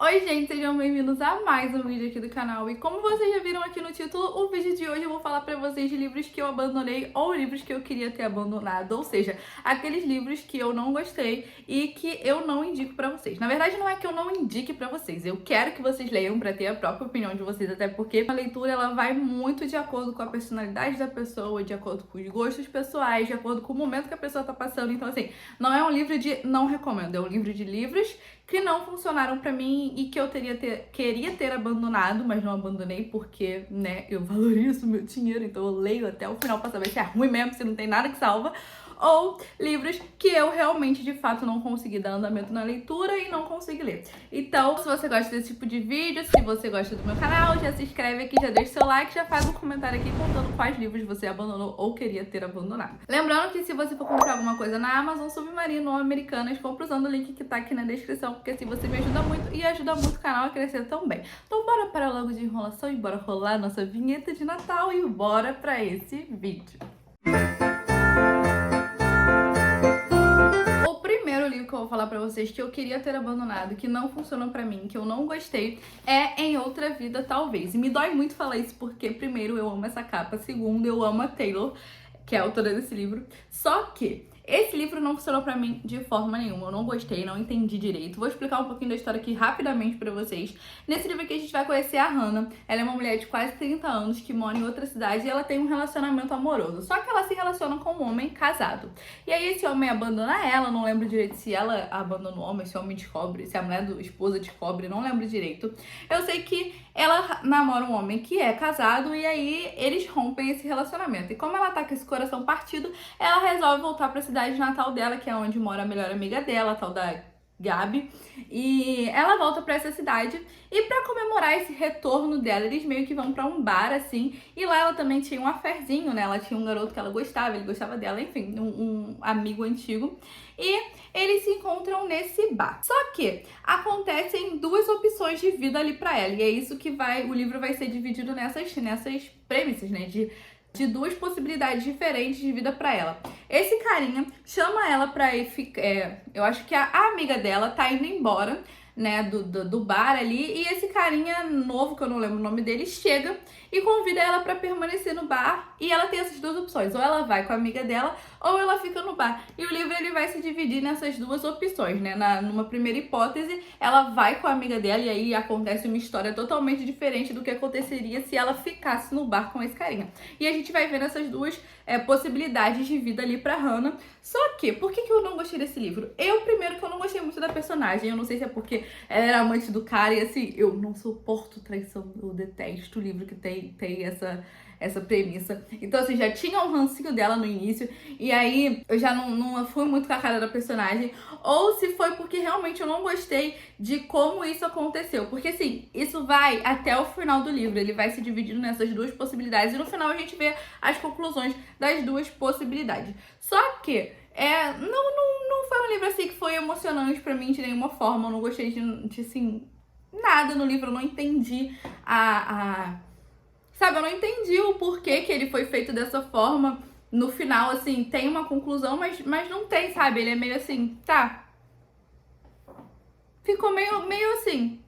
Oi gente, sejam bem-vindos a mais um vídeo aqui do canal. E como vocês já viram aqui no título, o vídeo de hoje eu vou falar pra vocês de livros que eu abandonei ou livros que eu queria ter abandonado. Ou seja, aqueles livros que eu não gostei e que eu não indico pra vocês. Na verdade, não é que eu não indique pra vocês, eu quero que vocês leiam pra ter a própria opinião de vocês, até porque a leitura ela vai muito de acordo com a personalidade da pessoa, de acordo com os gostos pessoais, de acordo com o momento que a pessoa tá passando. Então assim, não é um livro de não recomendo, é um livro de livros que não funcionaram pra mim e que eu queria ter abandonado, mas não abandonei porque, né, eu valorizo o meu dinheiro, então eu leio até o final pra saber se é ruim mesmo, se não tem nada que salva. Ou livros que eu realmente, de fato, não consegui dar andamento na leitura e não consegui ler. Então, se você gosta desse tipo de vídeo, se você gosta do meu canal, já se inscreve aqui, já deixa seu like, já faz um comentário aqui contando quais livros você abandonou ou queria ter abandonado. Lembrando que se você for comprar alguma coisa na Amazon, Submarino ou Americanas, compra usando o link que tá aqui na descrição, porque assim você me ajuda muito e ajuda muito o canal a crescer também. Então bora para logo de enrolação e bora rolar nossa vinheta de Natal e bora pra esse vídeo. O livro que eu vou falar pra vocês que eu queria ter abandonado, que não funcionou pra mim, que eu não gostei, é Em Outra Vida, Talvez. E me dói muito falar isso porque, primeiro, eu amo essa capa, segundo, eu amo a Taylor, que é a autora desse livro. Só que esse livro não funcionou pra mim de forma nenhuma, eu não gostei, não entendi direito. Vou explicar um pouquinho da história aqui rapidamente pra vocês. Nesse livro aqui a gente vai conhecer a Hannah. Ela é uma mulher de quase 30 anos que mora em outra cidade e ela tem um relacionamento amoroso. Só que ela se relaciona com um homem casado. E aí esse homem abandona ela, não lembro direito se ela abandona o homem, se o homem descobre, se a mulher do esposa descobre, não lembro direito. Eu sei que ela namora um homem que é casado e aí eles rompem esse relacionamento. E como ela tá com esse coração partido, ela resolve voltar pra cidade natal dela, que é onde mora a melhor amiga dela, a tal da Gabi, e ela volta pra essa cidade e pra comemorar esse retorno dela, eles meio que vão pra um bar assim, e lá ela também tinha um affairzinho, né? Ela tinha um garoto que ela gostava, ele gostava dela, enfim, um amigo antigo, e eles se encontram nesse bar. Só que acontecem duas opções de vida ali pra ela, e é isso que o livro vai ser dividido nessas premissas, né? De duas possibilidades diferentes de vida pra ela. Esse carinha chama ela pra ir ficar. Eu acho que a amiga dela tá indo embora, né, do bar ali, e esse carinha novo, que eu não lembro o nome dele, chega e convida ela pra permanecer no bar, e ela tem essas duas opções, ou ela vai com a amiga dela, ou ela fica no bar. E o livro ele vai se dividir nessas duas opções, né, numa primeira hipótese, ela vai com a amiga dela, e aí acontece uma história totalmente diferente do que aconteceria se ela ficasse no bar com esse carinha. E a gente vai ver essas duas possibilidades de vida ali pra Hannah. Só que, por que eu não gostei desse livro? Primeiro, que eu não gostei muito da personagem. Eu não sei se é porque ela era amante do cara e assim, eu não suporto traição. Eu detesto o livro que tem essa premissa. Então assim, já tinha um rancinho dela no início e aí eu já não fui muito com a cara da personagem, ou se foi porque realmente eu não gostei de como isso aconteceu, porque assim, isso vai até o final do livro, ele vai se dividindo nessas duas possibilidades e no final a gente vê as conclusões das duas possibilidades. Só que não foi um livro assim que foi emocionante pra mim de nenhuma forma, eu não gostei de assim, nada no livro, eu não entendi sabe, eu não entendi o porquê que ele foi feito dessa forma. No final, assim, tem uma conclusão, mas não tem, sabe? Ele é meio assim, tá. Ficou meio assim,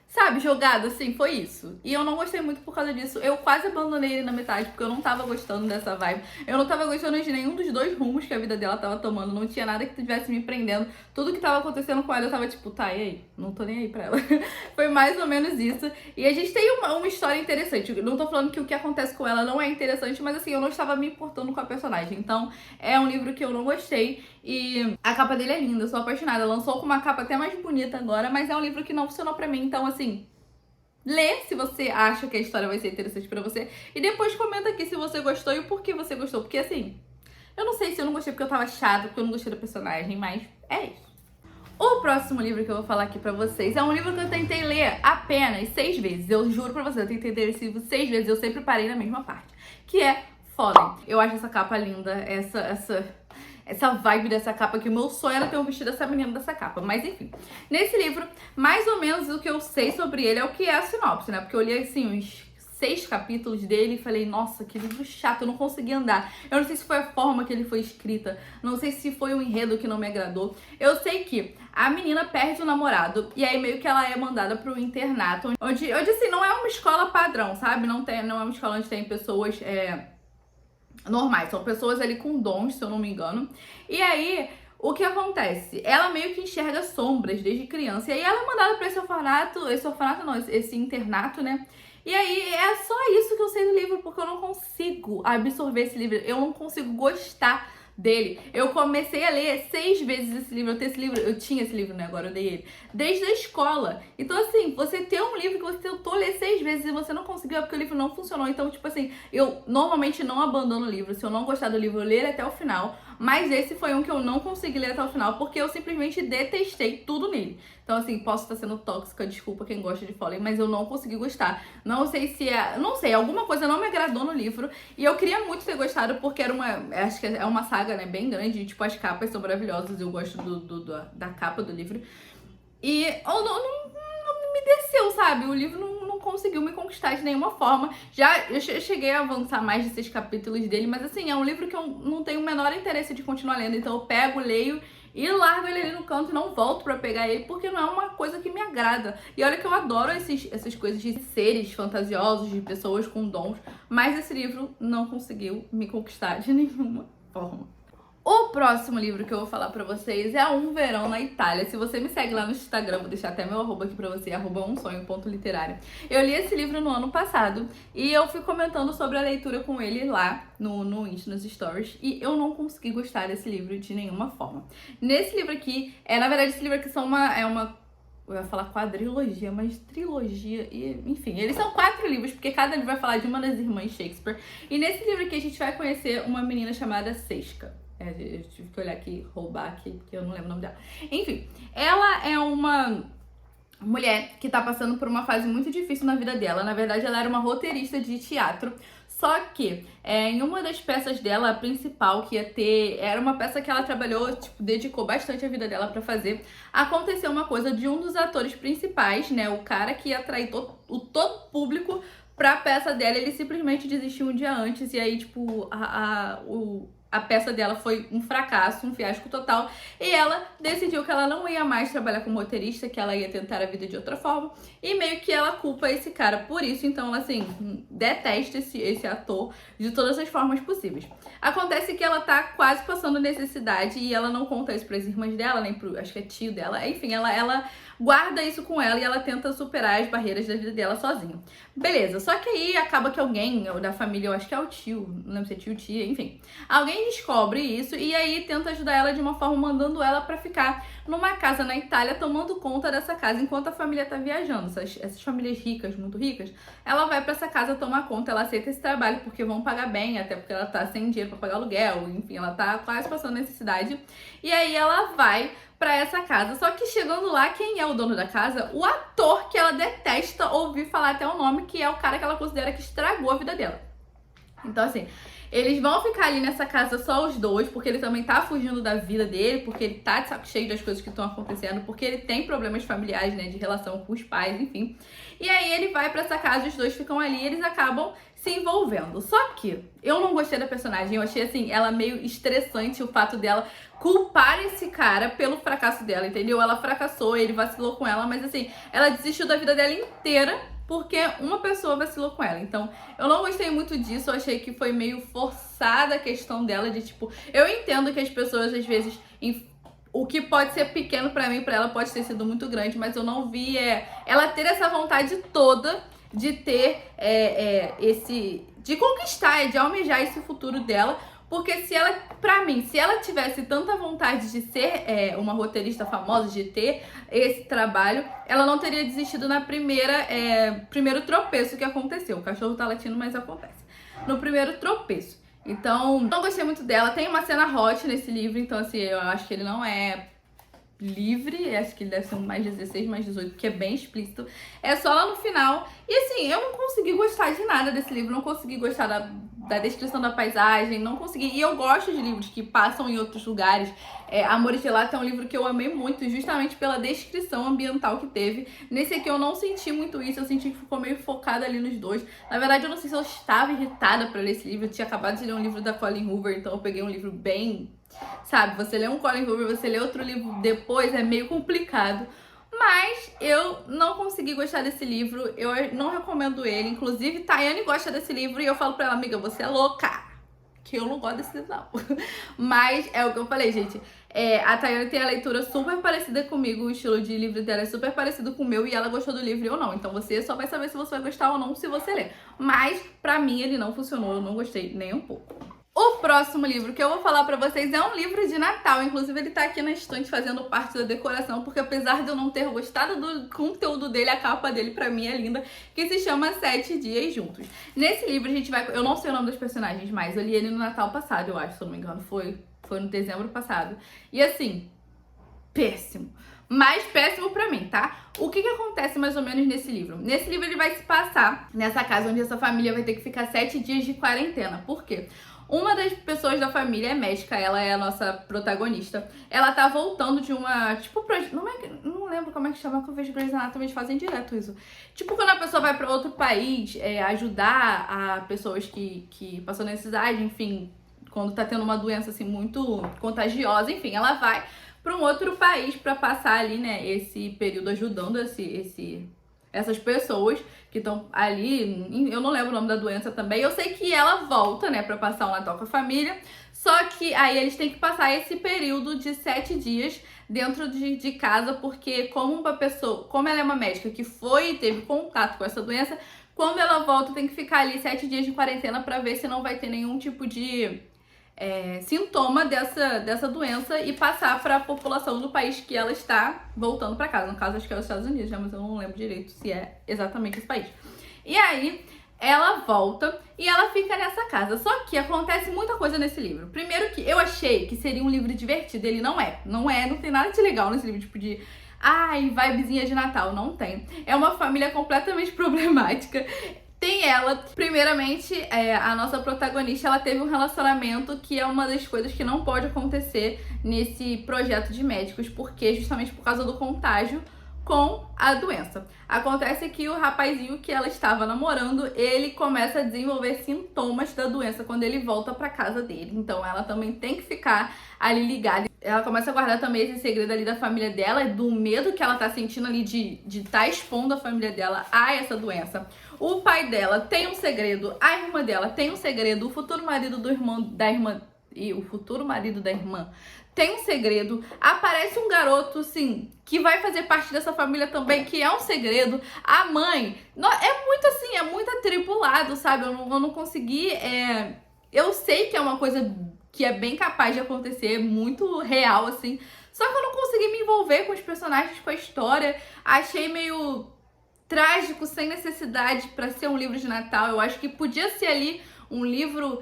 sabe, jogado assim, foi isso. E eu não gostei muito por causa disso. Eu quase abandonei ele na metade, porque eu não tava gostando dessa vibe. Eu não tava gostando de nenhum dos dois rumos que a vida dela tava tomando. Não tinha nada que tivesse me prendendo. Tudo que tava acontecendo com ela, eu tava tipo, tá, e aí? Não tô nem aí pra ela. Foi mais ou menos isso. E a gente tem uma história interessante. Eu não tô falando que o que acontece com ela não é interessante, mas assim, eu não estava me importando com a personagem. Então, é um livro que eu não gostei. E a capa dele é linda, eu sou apaixonada. Lançou com uma capa até mais bonita agora, mas é um livro que não funcionou pra mim. Então, assim, lê se você acha que a história vai ser interessante pra você. E depois comenta aqui se você gostou e o porquê você gostou. Porque assim, eu não sei se eu não gostei porque eu tava chata, porque eu não gostei da personagem, mas é isso. O próximo livro que eu vou falar aqui pra vocês é um livro que eu tentei ler apenas 6 vezes. Eu juro pra vocês, eu tentei ler esse livro 6 vezes, eu sempre parei na mesma parte. Que é Fallen. Eu acho essa capa linda, essa vibe dessa capa, que o meu sonho era ter um vestido dessa menina dessa capa. Mas enfim, nesse livro, mais ou menos o que eu sei sobre ele é o que é a sinopse, né? Porque eu li assim uns 6 capítulos dele e falei, nossa, que livro chato, eu não consegui andar. Eu não sei se foi a forma que ele foi escrita, não sei se foi o enredo que não me agradou. Eu sei que a menina perde o namorado e aí meio que ela é mandada pro internato, onde assim, não é uma escola padrão, sabe? Não é uma escola onde tem pessoas normais, são pessoas ali com dons, se eu não me engano. E aí, o que acontece? Ela meio que enxerga sombras desde criança. E aí ela é mandada pra esse internato, né? E aí é só isso que eu sei do livro, porque eu não consigo absorver esse livro, eu não consigo gostar dele. Eu comecei a ler 6 vezes esse livro. Eu tinha esse livro, né? Agora eu dei ele. Desde a escola. Então, assim, você ter um livro que você tentou ler 6 vezes e você não conseguiu, é porque o livro não funcionou. Então, tipo assim, eu normalmente não abandono o livro. Se eu não gostar do livro, eu ler ele até o final. Mas esse foi um que eu não consegui ler até o final, porque eu simplesmente detestei tudo nele. Então, assim, posso estar sendo tóxica, desculpa quem gosta de Foley, mas eu não consegui gostar. Não sei se é... Não sei, alguma coisa não me agradou no livro. E eu queria muito ter gostado, porque era uma... Acho que é uma saga, né, bem grande. Tipo, as capas são maravilhosas. Eu gosto da capa do livro. E não me desceu, sabe? O livro não conseguiu me conquistar de nenhuma forma. Eu cheguei a avançar mais de 6 capítulos dele, mas assim, é um livro que eu não tenho o menor interesse de continuar lendo. Então eu pego, leio e largo ele ali no canto e não volto pra pegar ele, porque não é uma coisa que me agrada. E olha que eu adoro essas coisas de seres fantasiosos, de pessoas com dons, mas esse livro não conseguiu me conquistar de nenhuma forma. O próximo livro que eu vou falar pra vocês é Um Verão na Itália. Se você me segue lá no Instagram, vou deixar até meu arroba aqui pra você, @umsonho.literário. Eu li esse livro no ano passado e eu fui comentando sobre a leitura com ele lá nos stories, e eu não consegui gostar desse livro de nenhuma forma. Nesse livro aqui, na verdade esse livro aqui eu ia falar quadrilogia, mas trilogia, e enfim, eles são 4 livros, porque cada livro vai falar de uma das irmãs Shakespeare. E nesse livro aqui a gente vai conhecer uma menina chamada Sesca. Eu tive que olhar aqui, roubar aqui, porque eu não lembro o nome dela. Enfim, ela é uma mulher que tá passando por uma fase muito difícil na vida dela. Na verdade, ela era uma roteirista de teatro. Só que em uma das peças dela, a principal, que ia ter... Era uma peça que ela trabalhou, tipo, dedicou bastante a vida dela pra fazer. Aconteceu uma coisa de um dos atores principais, né? O cara que ia atrair todo público pra peça dela, ele simplesmente desistiu um dia antes. E aí, tipo, a peça dela foi um fracasso, um fiasco total, e ela decidiu que ela não ia mais trabalhar como roteirista, que ela ia tentar a vida de outra forma, e meio que ela culpa esse cara por isso. Então ela, assim, detesta esse ator de todas as formas possíveis. Acontece que ela tá quase passando necessidade e ela não conta isso pras irmãs dela, nem pro, acho que é tio dela, enfim, ela guarda isso com ela e ela tenta superar as barreiras da vida dela sozinha. Beleza, só que aí acaba que alguém da família, eu acho que é o tio, não lembro se é tio, tia, enfim, alguém descobre isso e aí tenta ajudar ela de uma forma mandando ela pra ficar numa casa na Itália, tomando conta dessa casa enquanto a família tá viajando. Essas famílias ricas, muito ricas, ela vai pra essa casa tomar conta, ela aceita esse trabalho porque vão pagar bem, até porque ela tá sem dinheiro pra pagar aluguel, enfim, ela tá quase passando necessidade. E aí ela vai pra essa casa, só que chegando lá, quem é o dono da casa? O ator que ela detesta ouvir falar até o nome, que é o cara que ela considera que estragou a vida dela. Então, assim, eles vão ficar ali nessa casa só os dois, porque ele também tá fugindo da vida dele, porque ele tá de saco cheio das coisas que estão acontecendo, porque ele tem problemas familiares, né, de relação com os pais, enfim. E aí ele vai pra essa casa, os dois ficam ali e eles acabam se envolvendo. Só que eu não gostei da personagem, eu achei, assim, ela meio estressante, o fato dela culpar esse cara pelo fracasso dela, entendeu? Ela fracassou, ele vacilou com ela, mas assim, ela desistiu da vida dela inteira porque uma pessoa vacilou com ela. Então, eu não gostei muito disso, eu achei que foi meio forçada a questão dela de, tipo... Eu entendo que as pessoas, às vezes, o que pode ser pequeno pra mim, pra ela pode ter sido muito grande, mas eu não vi ela ter essa vontade toda de ter de conquistar, de almejar esse futuro dela. Porque pra mim, se ela tivesse tanta vontade de ser uma roteirista famosa, de ter esse trabalho, ela não teria desistido na primeiro tropeço que aconteceu. O cachorro tá latindo, mas acontece. No primeiro tropeço. Então, não gostei muito dela. Tem uma cena hot nesse livro, então assim, eu acho que ele não é livre, acho que ele deve ser mais 16, mais 18, porque é bem explícito. É só lá no final. E assim, eu não consegui gostar de nada desse livro, não consegui gostar da descrição da paisagem, não consegui. E eu gosto de livros que passam em outros lugares. Amor Gelato é um livro que eu amei muito, justamente pela descrição ambiental que teve. Nesse aqui eu não senti muito isso, eu senti que ficou meio focada ali nos dois. Na verdade, eu não sei se eu estava irritada pra ler esse livro. Eu tinha acabado de ler um livro da Colleen Hoover, então eu peguei um livro bem... Sabe, você lê um Colleen Hoover, você lê outro livro depois, é meio complicado. Mas eu não consegui gostar desse livro, eu não recomendo ele. Inclusive, Tayane gosta desse livro e eu falo pra ela, amiga, você é louca, que eu não gosto desse livro não. Mas é o que eu falei, gente. A Tayane tem a leitura super parecida comigo, o estilo de livro dela é super parecido com o meu e ela gostou do livro e eu não. Então você só vai saber se você vai gostar ou não se você ler. Mas pra mim ele não funcionou, eu não gostei nem um pouco. O próximo livro que eu vou falar pra vocês é um livro de Natal, inclusive ele tá aqui na estante fazendo parte da decoração, porque apesar de eu não ter gostado do conteúdo dele, a capa dele pra mim é linda, que se chama 7 Dias Juntos. Nesse livro a gente vai... Eu não sei o nome dos personagens, mas eu li ele no Natal passado, eu acho, se eu não me engano, foi no dezembro passado. E assim, péssimo. Mais péssimo pra mim, tá? O que acontece mais ou menos nesse livro? Nesse livro ele vai se passar nessa casa onde essa família vai ter que ficar 7 dias de quarentena. Por quê? Uma das pessoas da família é médica, ela é a nossa protagonista. Ela tá voltando de uma, tipo, não lembro como é que chama, que eu vejo Grey's Anatomy, eles fazem direto isso. Tipo, quando a pessoa vai pra outro país, ajudar a pessoas que passam necessidade, enfim, quando tá tendo uma doença, assim, muito contagiosa, enfim, ela vai pra um outro país pra passar ali, né, esse período ajudando essas pessoas que estão ali, eu não lembro o nome da doença também, eu sei que ela volta, né, pra passar o Natal com a família, só que aí eles têm que passar esse período de 7 dias dentro de casa, porque como ela é uma médica que teve contato com essa doença, quando ela volta tem que ficar ali 7 dias de quarentena pra ver se não vai ter nenhum tipo de sintoma dessa doença e passar para a população do país que ela está voltando para casa. No caso, acho que é os Estados Unidos, né? Mas eu não lembro direito se é exatamente esse país. E aí, ela volta e ela fica nessa casa. Só que acontece muita coisa nesse livro. Primeiro que eu achei que seria um livro divertido. Ele não é. Não tem nada de legal nesse livro, tipo de... Ai, vibezinha de Natal. Não tem. É uma família completamente problemática. Tem ela, primeiramente, a nossa protagonista, ela teve um relacionamento que é uma das coisas que não pode acontecer nesse projeto de médicos, porque justamente por causa do contágio com a doença. Acontece que o rapazinho que ela estava namorando, ele começa a desenvolver sintomas da doença quando ele volta pra casa dele. Então ela também tem que ficar ali ligada. Ela começa a guardar também esse segredo ali da família dela, do medo que ela tá sentindo ali de estar expondo a família dela a essa doença. O pai dela tem um segredo, a irmã dela tem um segredo, o futuro marido da irmã e o futuro marido da irmã tem um segredo. Aparece um garoto, assim, que vai fazer parte dessa família também, que é um segredo. A mãe, é muito assim, é muito atribulado, sabe? Eu não consegui, eu sei que é uma coisa que é bem capaz de acontecer, muito real, assim. Só que eu não consegui me envolver com os personagens, com a história. Achei meio trágico, sem necessidade pra ser um livro de Natal. Eu acho que podia ser ali um livro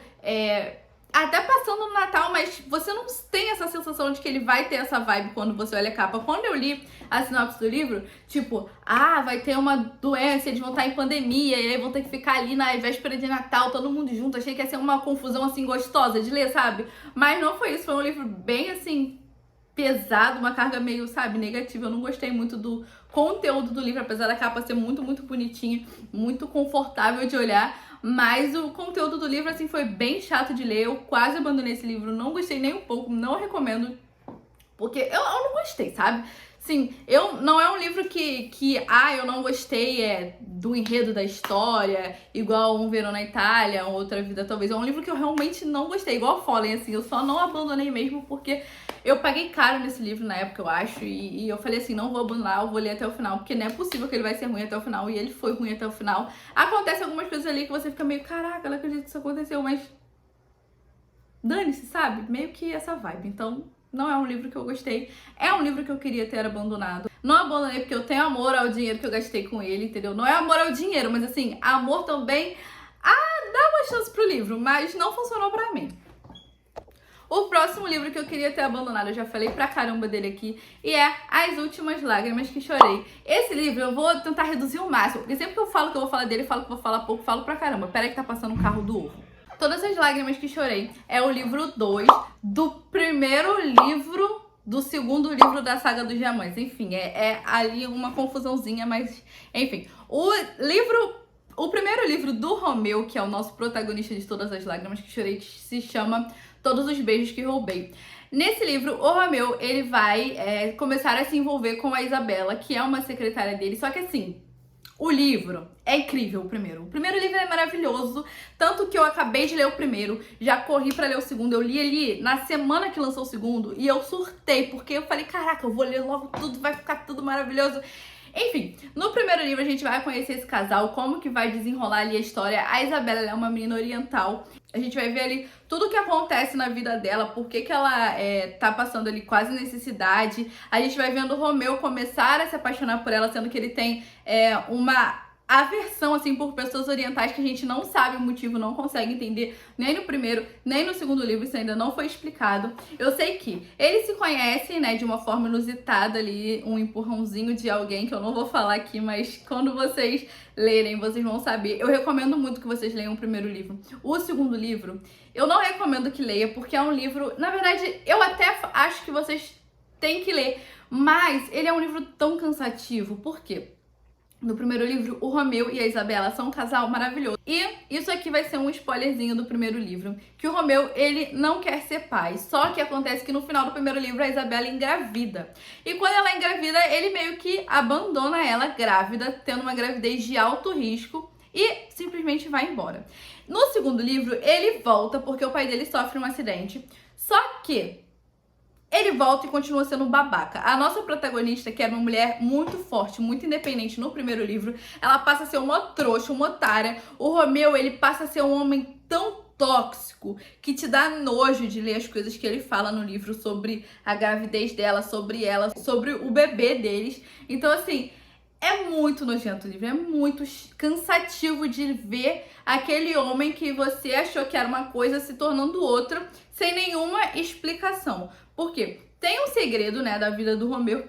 até passando no Natal, mas você não tem essa sensação de que ele vai ter essa vibe quando você olha a capa. Quando eu li a sinopse do livro, tipo, vai ter uma doença, eles vão estar em pandemia, e aí vão ter que ficar ali na véspera de Natal, todo mundo junto. Achei que ia ser uma confusão, assim, gostosa de ler, sabe? Mas não foi isso, foi um livro bem, assim, pesado, uma carga meio, sabe, negativa. Eu não gostei muito do conteúdo do livro, apesar da capa ser muito, muito bonitinha, muito confortável de olhar, mas o conteúdo do livro, assim, foi bem chato de ler. Eu quase abandonei esse livro, não gostei nem um pouco, não recomendo, porque eu não gostei, sabe? Sim, não é um livro que eu não gostei do enredo da história, igual Um Verão na Itália, Outra Vida Talvez. É um livro que eu realmente não gostei, igual Fallen, assim, eu só não abandonei mesmo porque eu paguei caro nesse livro na época, eu acho, e eu falei assim, não vou abandonar, eu vou ler até o final, porque não é possível que ele vai ser ruim até o final, e ele foi ruim até o final. Acontece algumas coisas ali que você fica meio, caraca, não acredito que isso aconteceu, mas dane-se, sabe? Meio que essa vibe, então... Não é um livro que eu gostei, é um livro que eu queria ter abandonado. Não abandonei porque eu tenho amor ao dinheiro que eu gastei com ele, entendeu? Não é amor ao dinheiro, mas assim, amor também dá uma chance pro livro, mas não funcionou pra mim. O próximo livro que eu queria ter abandonado, eu já falei pra caramba dele aqui, e é As Últimas Lágrimas que Chorei. Esse livro eu vou tentar reduzir o máximo, porque sempre que eu falo que eu vou falar dele, eu falo que vou falar pouco, falo pra caramba. Pera aí que tá passando um carro do ovo. Todas as Lágrimas que Chorei é o livro 2 do primeiro livro do segundo livro da saga dos Diamantes. Enfim, é ali uma confusãozinha, mas enfim. O primeiro livro do Romeu, que é o nosso protagonista de Todas as Lágrimas que Chorei, se chama Todos os Beijos que Roubei. Nesse livro, o Romeu, ele vai começar a se envolver com a Isabela, que é uma secretária dele, só que assim, o livro é incrível, o primeiro. O primeiro livro é maravilhoso, tanto que eu acabei de ler o primeiro, já corri pra ler o segundo. Eu li ele na semana que lançou o segundo e eu surtei, porque eu falei, caraca, eu vou ler logo tudo, vai ficar tudo maravilhoso. Enfim, no primeiro livro a gente vai conhecer esse casal, como que vai desenrolar ali a história. A Isabela, ela é uma menina oriental. A gente vai ver ali tudo o que acontece na vida dela, por que ela tá passando ali quase necessidade. A gente vai vendo o Romeu começar a se apaixonar por ela, sendo que ele tem uma aversão, assim, por pessoas orientais que a gente não sabe o motivo, não consegue entender nem no primeiro, nem no segundo livro, isso ainda não foi explicado. Eu sei que eles se conhecem, né, de uma forma inusitada ali, um empurrãozinho de alguém que eu não vou falar aqui, mas quando vocês lerem, vocês vão saber. Eu recomendo muito que vocês leiam o primeiro livro. O segundo livro, eu não recomendo que leia, porque é um livro, na verdade, eu até acho que vocês têm que ler, mas ele é um livro tão cansativo. Por quê? No primeiro livro, o Romeu e a Isabela são um casal maravilhoso. E isso aqui vai ser um spoilerzinho do primeiro livro, que o Romeu, ele não quer ser pai. Só que acontece que no final do primeiro livro, a Isabela engravida. E quando ela engravida, ele meio que abandona ela grávida, tendo uma gravidez de alto risco, e simplesmente vai embora. No segundo livro, ele volta porque o pai dele sofre um acidente. Só que ele volta e continua sendo um babaca. A nossa protagonista, que era uma mulher muito forte, muito independente no primeiro livro, ela passa a ser uma trouxa, uma otária. O Romeu, ele passa a ser um homem tão tóxico que te dá nojo de ler as coisas que ele fala no livro sobre a gravidez dela, sobre ela, sobre o bebê deles. Então, assim, é muito nojento o livro, é muito cansativo de ver aquele homem que você achou que era uma coisa se tornando outra, sem nenhuma explicação. Por quê? Tem um segredo, né, da vida do Romeu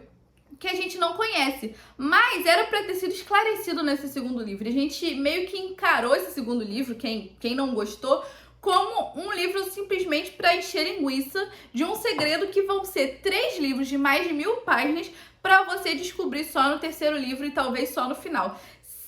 que a gente não conhece, mas era pra ter sido esclarecido nesse segundo livro. A gente meio que encarou esse segundo livro, quem não gostou, como um livro simplesmente para encher linguiça de um segredo que vão ser 3 livros de mais de 1000 páginas para você descobrir só no terceiro livro e talvez só no final.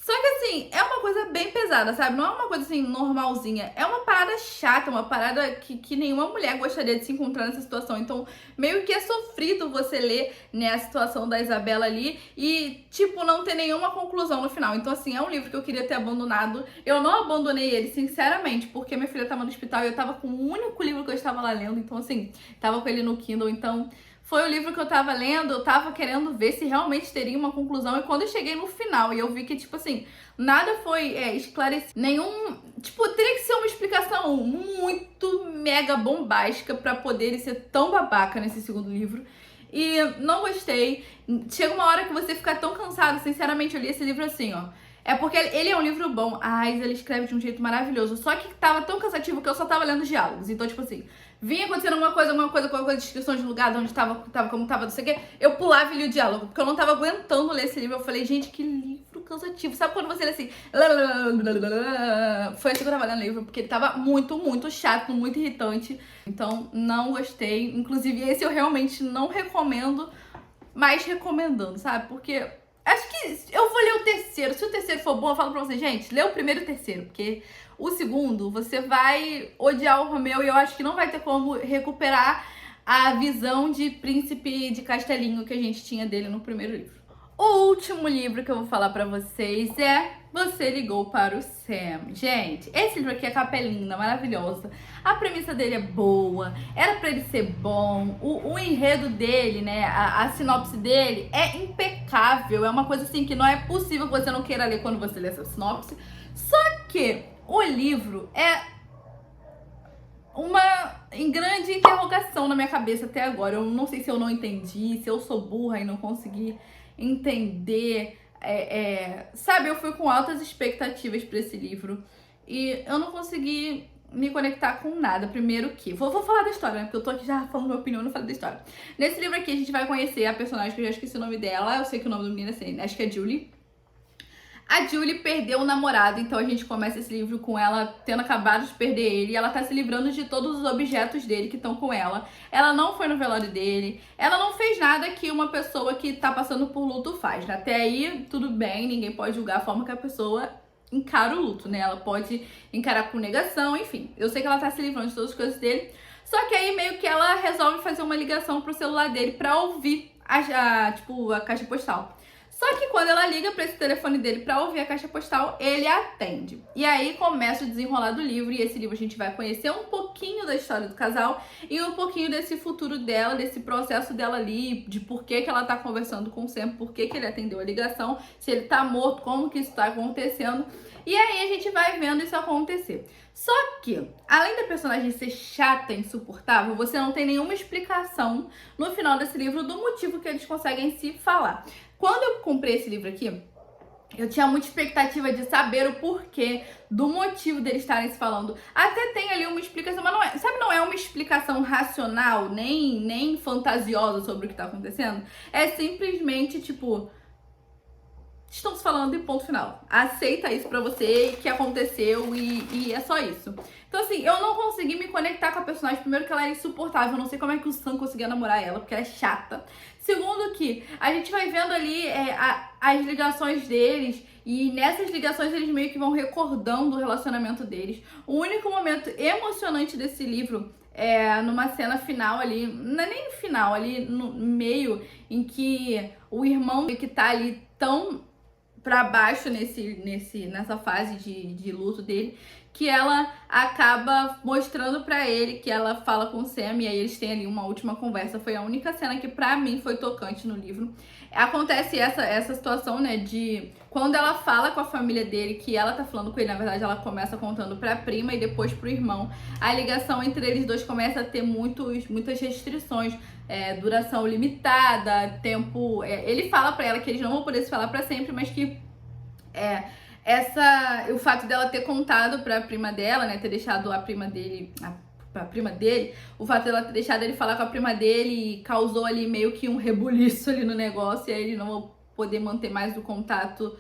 Só que assim, é uma coisa bem pesada, sabe? Não é uma coisa assim normalzinha. É uma parada chata, uma parada que nenhuma mulher gostaria de se encontrar nessa situação. Então, meio que é sofrido você ler, né, a situação da Isabela ali e, tipo, não ter nenhuma conclusão no final. Então, assim, é um livro que eu queria ter abandonado. Eu não abandonei ele, sinceramente, porque minha filha tava no hospital e eu tava com o único livro que eu estava lá lendo. Então, assim, tava com ele no Kindle, então foi o livro que eu tava lendo, eu tava querendo ver se realmente teria uma conclusão. E quando eu cheguei no final e eu vi que, tipo assim, nada foi esclarecido, nenhum... Tipo, teria que ser uma explicação muito mega bombástica pra poder ele ser tão babaca nesse segundo livro. E não gostei. Chega uma hora que você fica tão cansado, sinceramente, eu li esse livro assim, ó. É porque ele é um livro bom, a Isa, ele escreve de um jeito maravilhoso, só que tava tão cansativo que eu só tava lendo os diálogos. Então, tipo assim, vinha acontecendo alguma coisa, descrição de lugar, de onde tava, como tava, não sei o quê, eu pulava e lia o diálogo, porque eu não tava aguentando ler esse livro. Eu falei, gente, que livro cansativo. Sabe quando você lê assim? Foi assim que eu tava lendo o livro, porque ele tava muito, muito chato, muito irritante. Então, não gostei. Inclusive, esse eu realmente não recomendo, mas recomendando, sabe? Porque acho que eu vou ler o terceiro. Se o terceiro for bom, eu falo pra vocês, gente, lê o primeiro e o terceiro, porque o segundo, você vai odiar o Romeu e eu acho que não vai ter como recuperar a visão de príncipe de castelinho que a gente tinha dele no primeiro livro. O último livro que eu vou falar pra vocês é Você Ligou para o Sam. Gente, esse livro aqui, a capa é linda, maravilhosa. A premissa dele é boa, era pra ele ser bom. O enredo dele, né, a sinopse dele é impecável. É uma coisa assim que não é possível que você não queira ler quando você lê essa sinopse. Só que o livro é uma grande interrogação na minha cabeça até agora. Eu não sei se eu não entendi, se eu sou burra e não consegui entender. Sabe, eu fui com altas expectativas pra esse livro e eu não consegui me conectar com nada. Primeiro que... Vou falar da história, né? Porque eu tô aqui já falando minha opinião, não falei da história. Nesse livro aqui a gente vai conhecer a personagem, que eu já esqueci o nome dela. Eu sei que o nome do menino é assim, acho que é Julie. A Julie perdeu o namorado, então a gente começa esse livro com ela tendo acabado de perder ele. E ela tá se livrando de todos os objetos dele que estão com ela. Ela não foi no velório dele. Ela não fez nada que uma pessoa que tá passando por luto faz, né? Até aí, tudo bem, ninguém pode julgar a forma que a pessoa encara o luto, né? Ela pode encarar com negação, enfim. Eu sei que ela tá se livrando de todas as coisas dele. Só que aí meio que ela resolve fazer uma ligação pro celular dele pra ouvir a caixa postal. Só que quando ela liga para esse telefone dele para ouvir a caixa postal, ele atende. E aí começa o desenrolar do livro, e esse livro a gente vai conhecer um pouquinho da história do casal e um pouquinho desse futuro dela, desse processo dela ali, de por que ela tá conversando com o Sam, por que ele atendeu a ligação, se ele tá morto, como que isso tá acontecendo. E aí a gente vai vendo isso acontecer. Só que, além da personagem ser chata e insuportável, você não tem nenhuma explicação no final desse livro do motivo que eles conseguem se falar. Quando eu comprei esse livro aqui, eu tinha muita expectativa de saber o porquê do motivo deles estarem se falando. Até tem ali uma explicação, mas não é, sabe, não é uma explicação racional, nem fantasiosa sobre o que tá acontecendo. É simplesmente, tipo, estão se falando e ponto final. Aceita isso pra você, que aconteceu e é só isso. Então assim, eu não consegui me conectar com a personagem. Primeiro que ela era insuportável, eu não sei como é que o Sam conseguia namorar ela, porque ela é chata. Segundo que a gente vai vendo ali as ligações deles, e nessas ligações eles meio que vão recordando o relacionamento deles. O único momento emocionante desse livro é numa cena final ali, não é nem no final, ali no meio, em que o irmão que tá ali tão pra baixo nessa fase de luto dele, que ela acaba mostrando pra ele, que ela fala com o Sam, e aí eles têm ali uma última conversa. Foi a única cena que pra mim foi tocante no livro. Acontece essa situação, né, de quando ela fala com a família dele, que ela tá falando com ele, na verdade ela começa contando pra prima e depois pro irmão. A ligação entre eles dois começa a ter muitas restrições, duração limitada, tempo... ele fala pra ela que eles não vão poder se falar pra sempre, mas que o fato dela ter contado pra prima dela, né, ter deixado a prima dele, o fato dela ter deixado ele falar com a prima dele causou ali meio que um rebuliço ali no negócio, e aí eles não vão poder manter mais o contato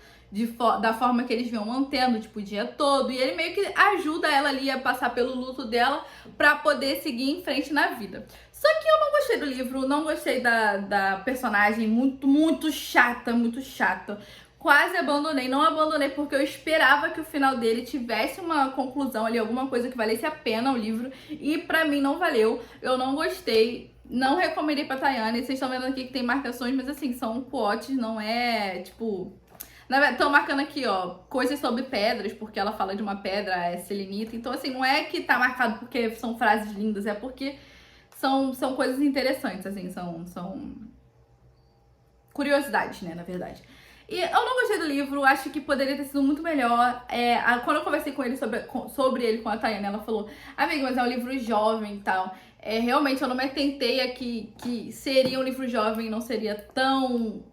da forma que eles vinham mantendo, tipo, o dia todo, e ele meio que ajuda ela ali a passar pelo luto dela pra poder seguir em frente na vida. Só que eu não gostei do livro, não gostei da personagem, muito chata, muito chata. Quase abandonei, não abandonei porque eu esperava que o final dele tivesse uma conclusão ali, alguma coisa que valesse a pena o livro, e pra mim não valeu, eu não gostei, não recomendei pra Tayane. Vocês estão vendo aqui que tem marcações, mas assim, são quotes, não é, tipo... Estão marcando aqui, ó, coisas sobre pedras, porque ela fala de uma pedra selenita, então assim, não é que tá marcado porque são frases lindas, é porque são coisas interessantes, assim, são curiosidades, né, na verdade. E eu não gostei do livro, acho que poderia ter sido muito melhor. Quando eu conversei com ele sobre ele com a Tayane, ela falou: amiga, mas é um livro jovem e tal. Realmente eu não me atentei aqui que seria um livro jovem, não seria tão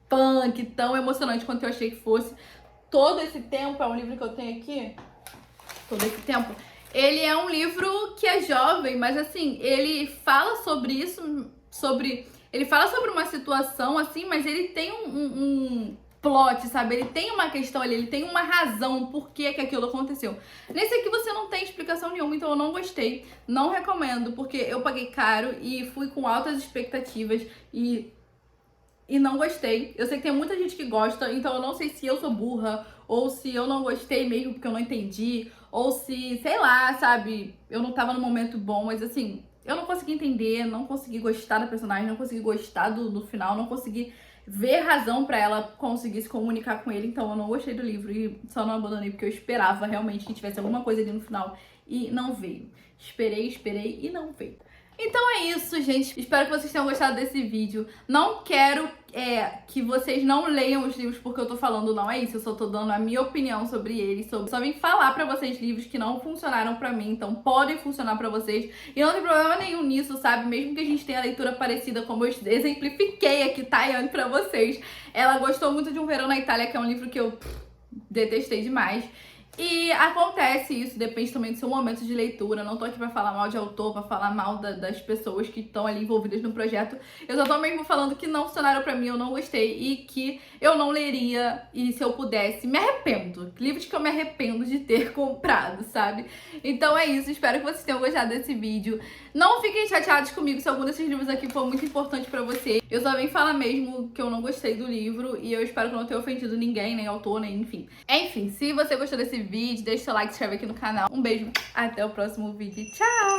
punk, tão emocionante quanto eu achei que fosse. Todo esse tempo, é um livro que eu tenho aqui, todo esse tempo, ele é um livro que é jovem, mas assim, ele fala sobre isso, ele fala sobre uma situação, assim, mas ele tem um plot, sabe? Ele tem uma questão ali, ele tem uma razão por que aquilo aconteceu. Nesse aqui você não tem explicação nenhuma, então eu não gostei. Não recomendo, porque eu paguei caro e fui com altas expectativas e não gostei. Eu sei que tem muita gente que gosta, então eu não sei se eu sou burra, ou se eu não gostei mesmo porque eu não entendi, ou se, sei lá, sabe, eu não tava no momento bom, mas assim... eu não consegui entender, não consegui gostar da personagem, não consegui gostar do final, não consegui ver razão pra ela conseguir se comunicar com ele, então eu não gostei do livro e só não abandonei porque eu esperava realmente que tivesse alguma coisa ali no final e não veio. Esperei e não veio. Então é isso, gente. Espero que vocês tenham gostado desse vídeo. Não quero que vocês não leiam os livros porque eu tô falando, não é isso. Eu só tô dando a minha opinião sobre eles. Só vim falar pra vocês livros que não funcionaram pra mim, então podem funcionar pra vocês. E não tem problema nenhum nisso, sabe? Mesmo que a gente tenha leitura parecida, como eu exemplifiquei aqui, Tayane, pra vocês. Ela gostou muito de Um Verão na Itália, que é um livro que eu detestei demais. E acontece isso, depende também do seu momento de leitura. Não tô aqui pra falar mal de autor, pra falar mal das pessoas que estão ali envolvidas no projeto. Eu só tô mesmo falando que não funcionaram pra mim, eu não gostei e que eu não leria. E se eu pudesse, me arrependo. Livros que eu me arrependo de ter comprado, sabe? Então é isso, espero que vocês tenham gostado desse vídeo. Não fiquem chateados comigo se algum desses livros aqui for muito importante pra você. Eu só vim falar mesmo que eu não gostei do livro e eu espero que eu não tenha ofendido ninguém, nem autor, nem enfim. Enfim, se você gostou desse vídeo, deixa seu like, se inscreve aqui no canal. Um beijo, até o próximo vídeo. Tchau!